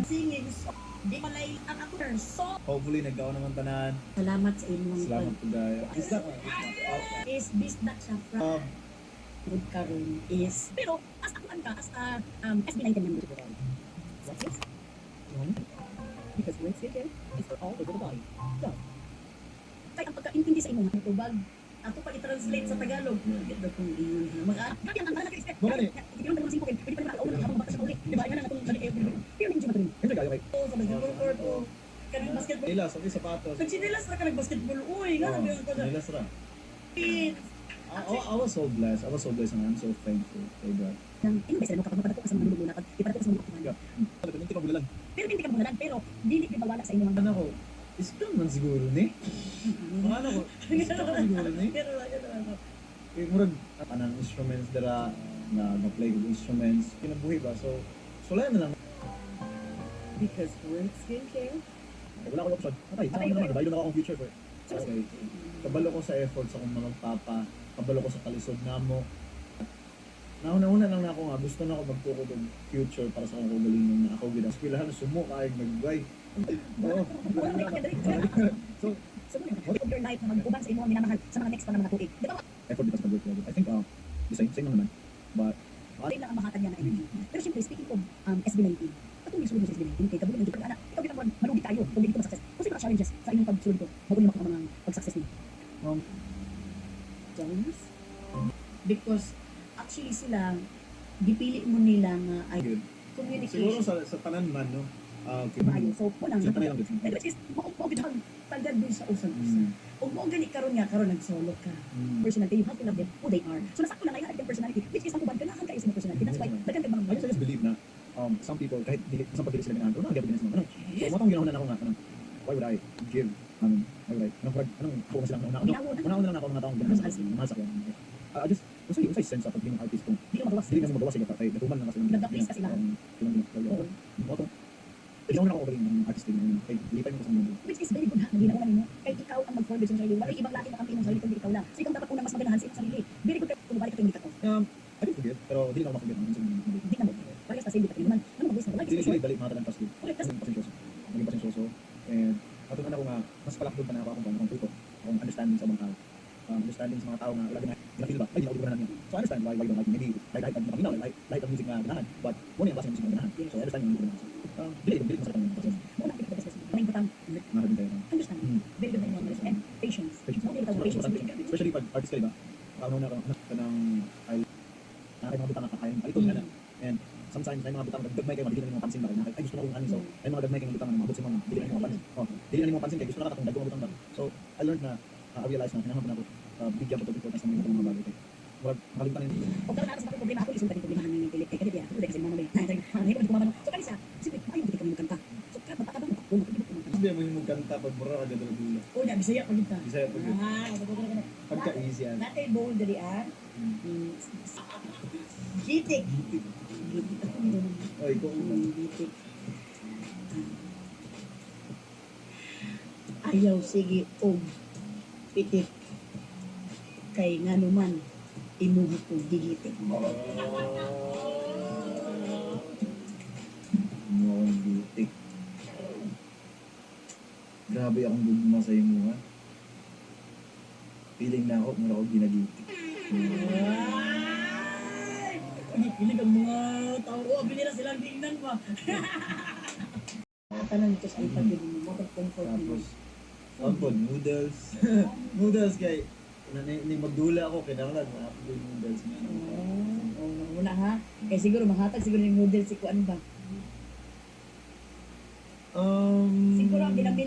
singing. So, di malay ang actor. So, Hopefully, nagkaon naman tanan. salamat sa inyong Salamat po dahil. Isda ka. is bisdak siya from good karon is pero as ako ka as a SB19 member what's this? Because great skincare is for all over the body. So, kaya ang pagkaintindi sa imong tubag ako pa i-translate sa Tagalog. Get the kung iyon. Kaya ang anak ka Wala ni. Hindi naman singko pwede pa naman ako habang bata sa uli. Di ba? Yan ang atong nag every. Pero hindi matulog. Ito kaya kay. Sa basketball court o kanang basketball. Nila, sa sapatos. Nagsinelas na ka nag-basketball. Uy, nga na ko na. Nila sira. I was so blessed. I was so blessed and I'm so thankful for God. Ino ba sila kapag mapadato ka sa mga luluna pag ipadako ka sa mga kumain. Hindi ka bulan. Pero hindi ka bulan pero dili ka mawala sa inyong Ano ko? Iskan man siguro ni. Ano ko? Iskan man siguro ni. Pero ano. Eh, murag anang instruments dara na play with instruments. Kinabuhi ba? So layan na lang. Because great skincare. Wala ko option. Patay. Patay naman. Kabalo na ako ang future ko. Okay. Kabalo ko sa efforts akong mga papa. Kabalo ko sa kalisod namo. Nauna-una lang na ako nga. Gusto na ako magtukod ng future para sa akong kagalingon na ako. Ginasquilahan, sumo kahit nag-buy. Oo. So, What of your life na mag-ubang sa inyong minamahal sa mga next pa na mga tuig? Di ba? effort because of the I think, same lang naman. But, Alin lang ang mahatag niya na energy. Pero siyempre, speaking of SB19, patuloy sulod mo sa SB19, kay kabulin ng anak, ikaw bilang malugi tayo kung hindi ko ma-success. Kung sino challenges sa inyong pagsulod ko, bago niyo mga pag-success niyo? Challenges? Because actually sila, dipili mo nila nga ay good. communication. Siguro sa tanan man, no? Okay. Maayo. So, walang Sa tanan lang good. which is, maugitang tagad dun sa usag-usag. Kung mo gani karon nga karon nagsolo ka. Personality, you have to love them who they are. So nasakto lang ay yung personality, which is ang uban ganahan kayo sa personality. That's why daghan kay I just believe na some people kahit isang pagdili sila ng ano, gabay na sila. So mo tong ginahuna na ako nga why would I give why would I anong ako na silang una lang ako mga taong ginahasa mahal sa ko. I just usay sense of being an artist kung di ka magawas. hindi na magawa sila kay natuman lang kasi Nagda-please ka sila. mo to ikaw na ako galing ng artist din kay lipay mo sa mundo. Which is very good ha, naginawa ninyo. Kay ikaw ang mag-forward sa sarili. Wala ibang laki makampi ng sarili kundi ikaw lang. So ikaw dapat unang mas maganahan sa iyong sarili. Very good kung balik ka tingin ka to. I didn't forget pero hindi na ako maforget ang sarili. Di na mo. Parehas kasi hindi ka tingin. Ano mag-wish na like Dili dali mga tanan pasko. Ulit, tas- Naging pasensyoso. And katunan ako nga mas palakdod pa na ako akong tuto. Akong understanding sa mga tao. Understanding sa mga tao nga wala din na feel ba ay hindi ako ganahan niya. So I understand why you don't like maybe like ang music na ganahan but muna yung klase ng music na ganahan. So I understand yung ganahan. Dili masakit ang process. Muna kita sa main butang Maraming tayo. understanding. Very good na yung knowledge and patience. Mo kita sa patience. Especially pag artist kayo ba? Ano na ka ng ay mga butang nakakain. Ito na. And sometimes may mga butang dagmay kayo madili na mo pansin ba kay ay gusto na kong ani so ay mga dagmay kayo butang na mabot sa mga dili na mo pansin. Dili na mo pansin kay gusto na katong dagko butang ba. So I learned na I realized na kinahanglan ako bigyan ko to importance ng mga bagay kay wag malimutan ni Kung karon na sa problema ako isulti problemahan ni Philip kay kaya dili kasi mo na ba. Hindi ko kumano. So kanisa, sige, maayo kita kami kanta. So kada bata mo ko mo Hindi mo yung kanta pag mura ka dito dulo. Oh, ya Bisaya pa kita. Bisaya pag pagka Ah, easy yan. natay bowl dali Gitik. Oy, ko Gitik. Ayaw sige og pitik kay nganuman imuha ko digitik. mo ang bitik. Grabe akong gugma sa imo ha. Feeling na ako mura ako ginagitik. Kilig ang mga tao ko, binila silang tingnan pa. Tanan ito sa iPad din mo, comfort Tapos, ampon, noodles. Noodles kay, ni magdula ako, kinakalan, ako yung noodles. Muna ha, kaya siguro mahatag siguro yung noodles si Kuan ba? Siguro ang ginamit